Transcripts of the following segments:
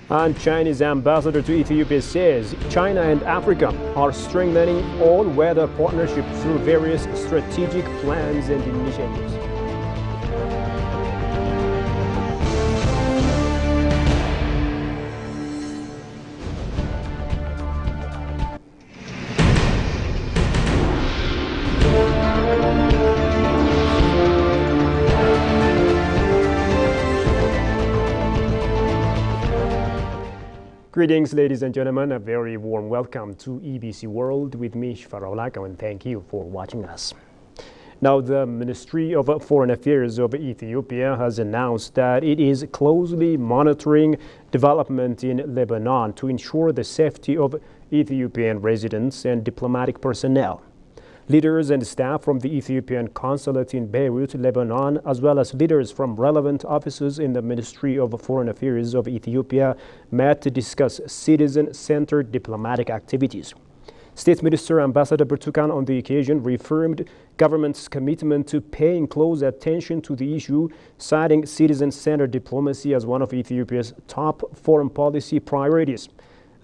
And Chinese ambassador to Ethiopia says China and Africa are strengthening all-weather partnership through various strategic plans and initiatives. Greetings, ladies and gentlemen. A very warm welcome to EBC World with me, Shfaraulaka, and thank you for watching us. Now, the Ministry of Foreign Affairs of Ethiopia has announced that it is closely monitoring development in Lebanon to ensure the safety of Ethiopian residents and diplomatic personnel. Leaders and staff from the Ethiopian consulate in Beirut, Lebanon, as well as leaders from relevant offices in the Ministry of Foreign Affairs of Ethiopia met to discuss citizen-centered diplomatic activities. State Minister Ambassador Birtukan on the occasion reaffirmed government's commitment to paying close attention to the issue, citing citizen-centered diplomacy as one of Ethiopia's top foreign policy priorities.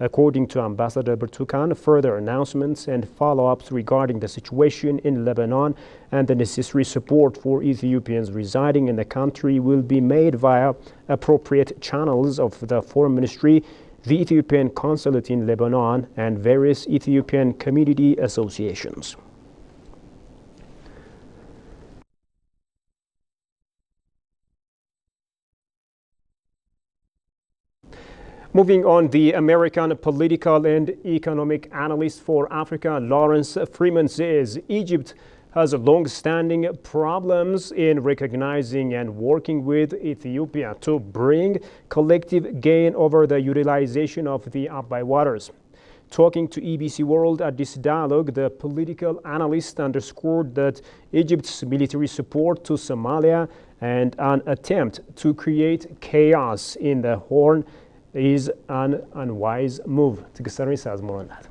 According to Ambassador Birtukan, further announcements and follow-ups regarding the situation in Lebanon and the necessary support for Ethiopians residing in the country will be made via appropriate channels of the Foreign Ministry, the Ethiopian Consulate in Lebanon, and various Ethiopian community associations. Moving on, the American political and economic analyst for Africa, Lawrence Freeman, says Egypt has long-standing problems in recognizing and working with Ethiopia to bring collective gain over the utilization of the Abai waters. Talking to EBC World at this dialogue, the political analyst underscored that Egypt's military support to Somalia and an attempt to create chaos in the Horn is an unwise move. Tigistari says more on that.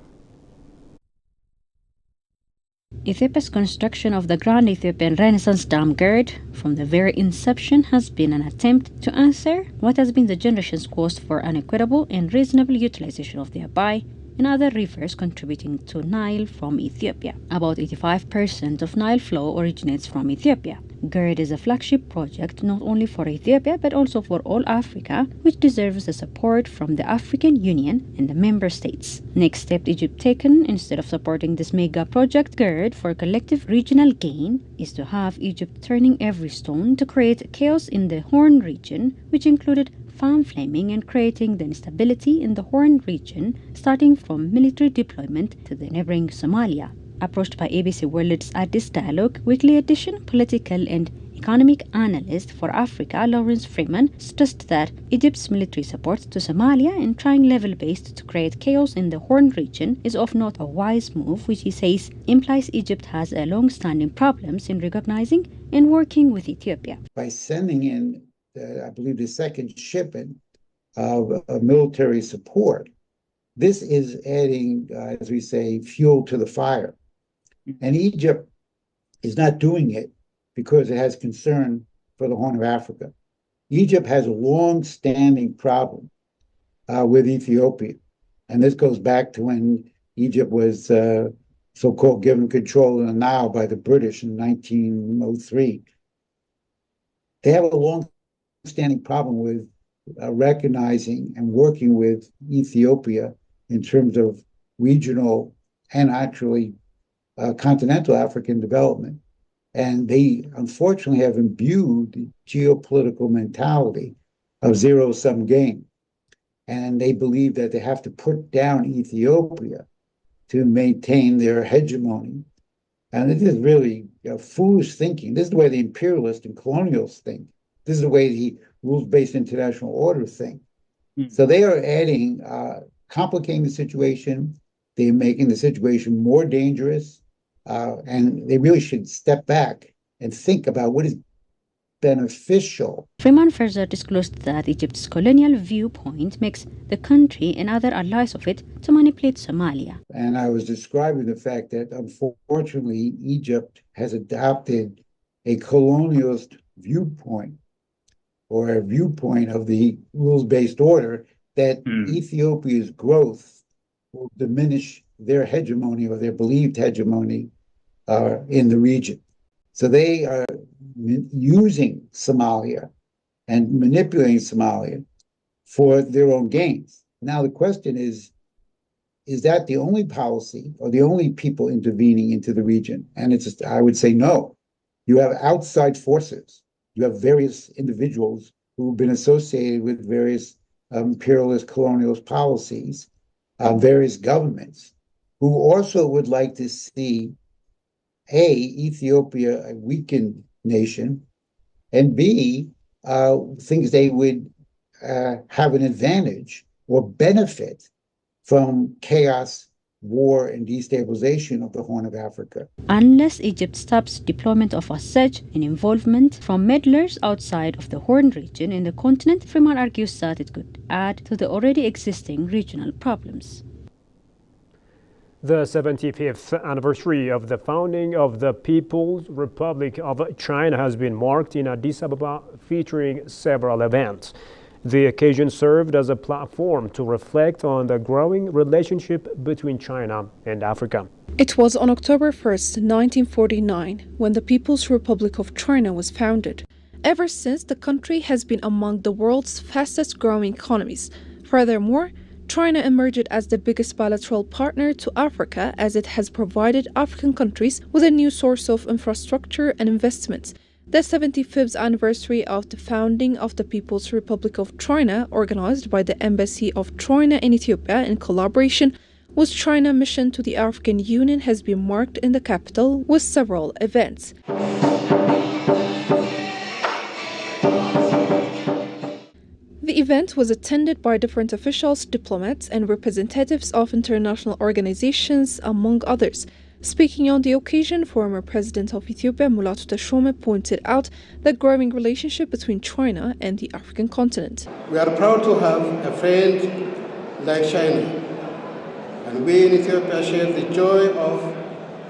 Ethiopia's construction of the Grand Ethiopian Renaissance Dam GERD from the very inception has been an attempt to answer what has been the generation's quest for an equitable and reasonable utilization of the Abai and other rivers contributing to Nile from Ethiopia. About 85% of Nile flow originates from Ethiopia. GERD is a flagship project not only for Ethiopia but also for all Africa, which deserves the support from the African Union and the member states. Next step Egypt taken, instead of supporting this mega project GERD for collective regional gain, is to have Egypt turning every stone to create chaos in the Horn region, which included fan flaming and creating the instability in the Horn region, starting from military deployment to the neighboring Somalia. Approached by ABC World's at this dialogue weekly edition, political and economic analyst for Africa, Lawrence Freeman, stressed that Egypt's military support to Somalia and trying level-based to create chaos in the Horn region is of not a wise move, which he says implies Egypt has a long-standing problems in recognizing and working with Ethiopia. By sending in, I believe, the second shipment of military support, this is adding, as we say, fuel to the fire. And Egypt is not doing it because it has concern for the Horn of Africa. Egypt has a long-standing problem with Ethiopia. And this goes back to when Egypt was so-called given control of the Nile by the British in 1903. They have a long-standing problem with recognizing and working with Ethiopia in terms of regional and actually continental African development. And they unfortunately have imbued the geopolitical mentality of zero-sum game. And they believe that they have to put down Ethiopia to maintain their hegemony. And this is really foolish thinking. This is the way the imperialists and colonials think. This is the way the rules-based international order think. So they are adding, complicating the situation. They're making the situation more dangerous. And they really should step back and think about what is beneficial. Freeman further disclosed that Egypt's colonial viewpoint makes the country and other allies of it to manipulate Somalia. And I was describing the fact that, unfortunately, Egypt has adopted a colonialist viewpoint or a viewpoint of the rules-based order that Ethiopia's growth will diminish their hegemony or their believed hegemony in the region. So they are using Somalia and manipulating Somalia for their own gains. Now, the question is that the only policy or the only people intervening into the region? And I would say no. You have outside forces. You have various individuals who've been associated with various imperialist, colonialist policies, various governments who also would like to see Ethiopia a weakened nation, and B, thinks they would have an advantage or benefit from chaos, war, and destabilization of the Horn of Africa. Unless Egypt stops deployment of Assad and involvement from meddlers outside of the Horn region in the continent, Freeman argues that it could add to the already existing regional problems. The 75th anniversary of the founding of the People's Republic of China has been marked in Addis Ababa, featuring several events. The occasion served as a platform to reflect on the growing relationship between China and Africa. It was on October 1st, 1949, when the People's Republic of China was founded. Ever since, the country has been among the world's fastest growing economies. Furthermore, China emerged as the biggest bilateral partner to Africa, as it has provided African countries with a new source of infrastructure and investments. The 75th anniversary of the founding of the People's Republic of China, organized by the Embassy of China in Ethiopia in collaboration with China Mission to the African Union, has been marked in the capital with several events. The event was attended by different officials, diplomats, and representatives of international organizations, among others. Speaking on the occasion, former President of Ethiopia, Mulatu Teshome, pointed out the growing relationship between China and the African continent. We are proud to have a friend like China, and we in Ethiopia share the joy of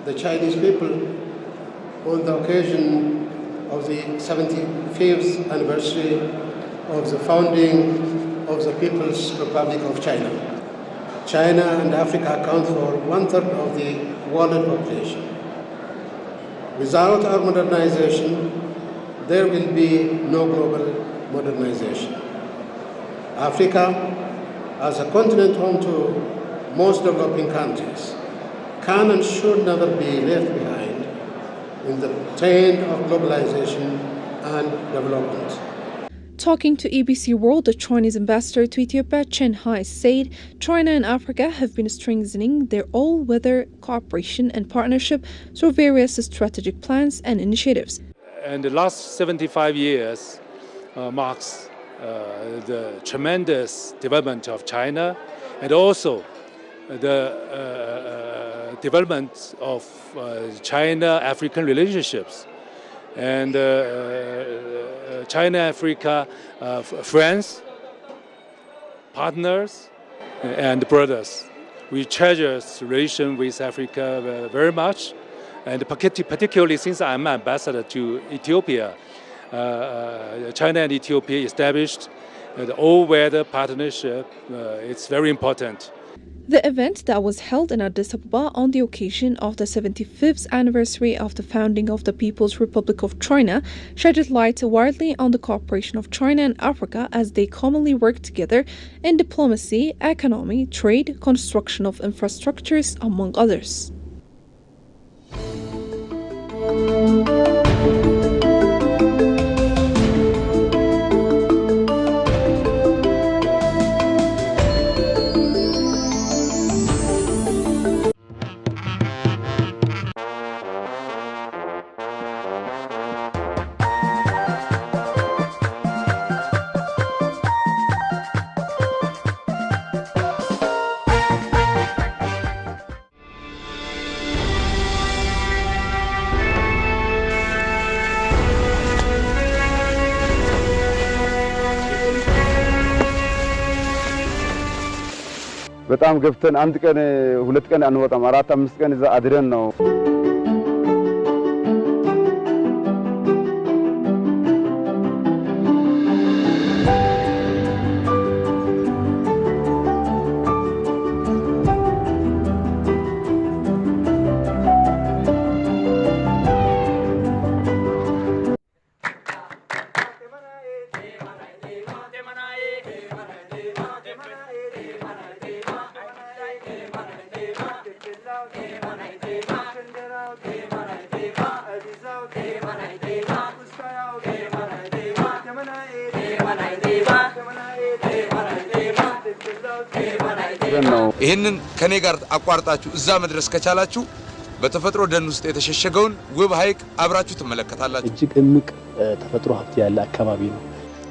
the Chinese people on the occasion of the 75th anniversary of the founding of the People's Republic of China. China and Africa account for 1/3 of the world population. Without our modernization, there will be no global modernization. Africa, as a continent home to most developing countries, can and should never be left behind in the trend of globalization and development. Talking to EBC World, the Chinese ambassador to Ethiopia, Chen Hai, said China and Africa have been strengthening their all-weather cooperation and partnership through various strategic plans and initiatives. And the last 75 years marks the tremendous development of China, and also the development of China-African relationships. And China-Africa friends, partners, and brothers. We treasure relation with Africa very much, and particularly since I'm ambassador to Ethiopia, China and Ethiopia established the all-weather partnership. It's very important. The event that was held in Addis Ababa on the occasion of the 75th anniversary of the founding of the People's Republic of China shedded light widely on the cooperation of China and Africa as they commonly work together in diplomacy, economy, trade, construction of infrastructures, among others. በጣም ገብተን አንድ ቀን ሁለት ቀን አንወጣም፣ 4-5 ቀን እዛ አድረን ነው። ይህንን ከኔ ጋር አቋርጣችሁ እዛ መድረስ ከቻላችሁ በተፈጥሮ ደን ውስጥ የተሸሸገውን ውብ ሐይቅ አብራችሁ ትመለከታላችሁ። እጅግ እምቅ ተፈጥሮ ሀብት ያለ አካባቢ ነው።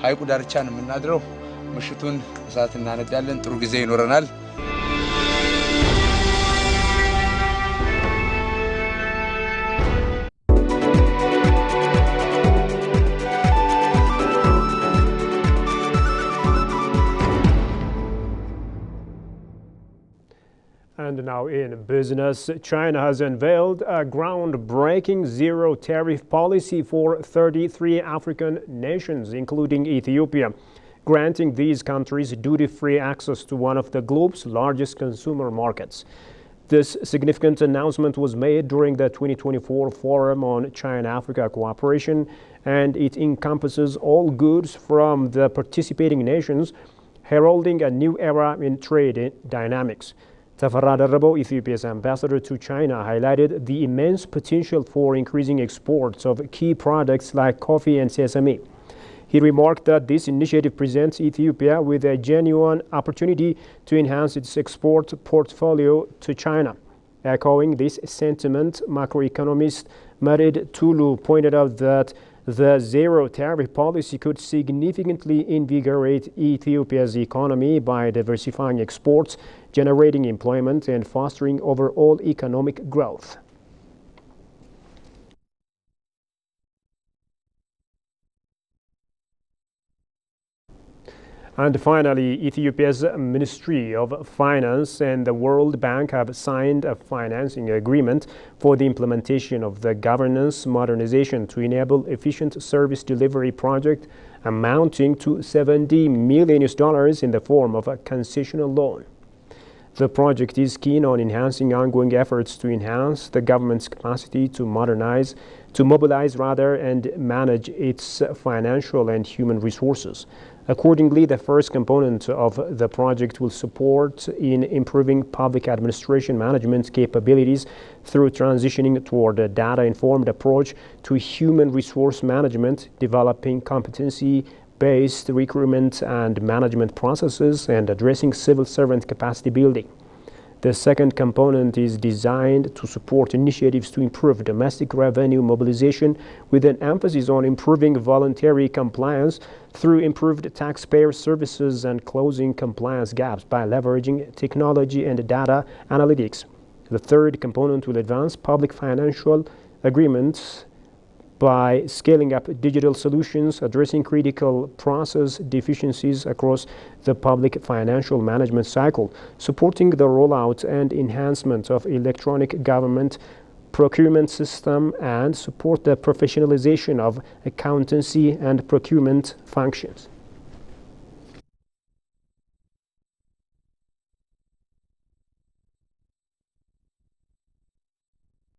ሐይቁ ዳርቻ ነው የምናድረው። ምሽቱን እሳት እናነዳለን። ጥሩ ጊዜ ይኖረናል። And now in business, China has unveiled a groundbreaking zero tariff policy for 33 African nations, including Ethiopia, granting these countries duty-free access to one of the globe's largest consumer markets. This significant announcement was made during the 2024 Forum on China-Africa Cooperation, and it encompasses all goods from the participating nations, heralding a new era in trade dynamics. Tafarra Darabo, Ethiopia's ambassador to China, highlighted the immense potential for increasing exports of key products like coffee and sesame. He remarked that this initiative presents Ethiopia with a genuine opportunity to enhance its export portfolio to China. Echoing this sentiment, macroeconomist Marid Tulu pointed out that the zero tariff policy could significantly invigorate Ethiopia's economy by diversifying exports, generating employment, and fostering overall economic growth. And finally, Ethiopia's Ministry of Finance and the World Bank have signed a financing agreement for the implementation of the governance modernization to enable efficient service delivery project amounting to $70 million in the form of a concessional loan. The project is keen on enhancing ongoing efforts to enhance the government's capacity to mobilize and manage its financial and human resources. Accordingly, the first component of the project will support in improving public administration management capabilities through transitioning toward a data-informed approach to human resource management, developing competency-based recruitment and management processes, and addressing civil servant capacity building. The second component is designed to support initiatives to improve domestic revenue mobilization with an emphasis on improving voluntary compliance through improved taxpayer services and closing compliance gaps by leveraging technology and data analytics. The third component will advance public financial agreements by scaling up digital solutions, addressing critical process deficiencies across the public financial management cycle, supporting the rollout and enhancement of electronic government procurement system, and support the professionalization of accountancy and procurement functions.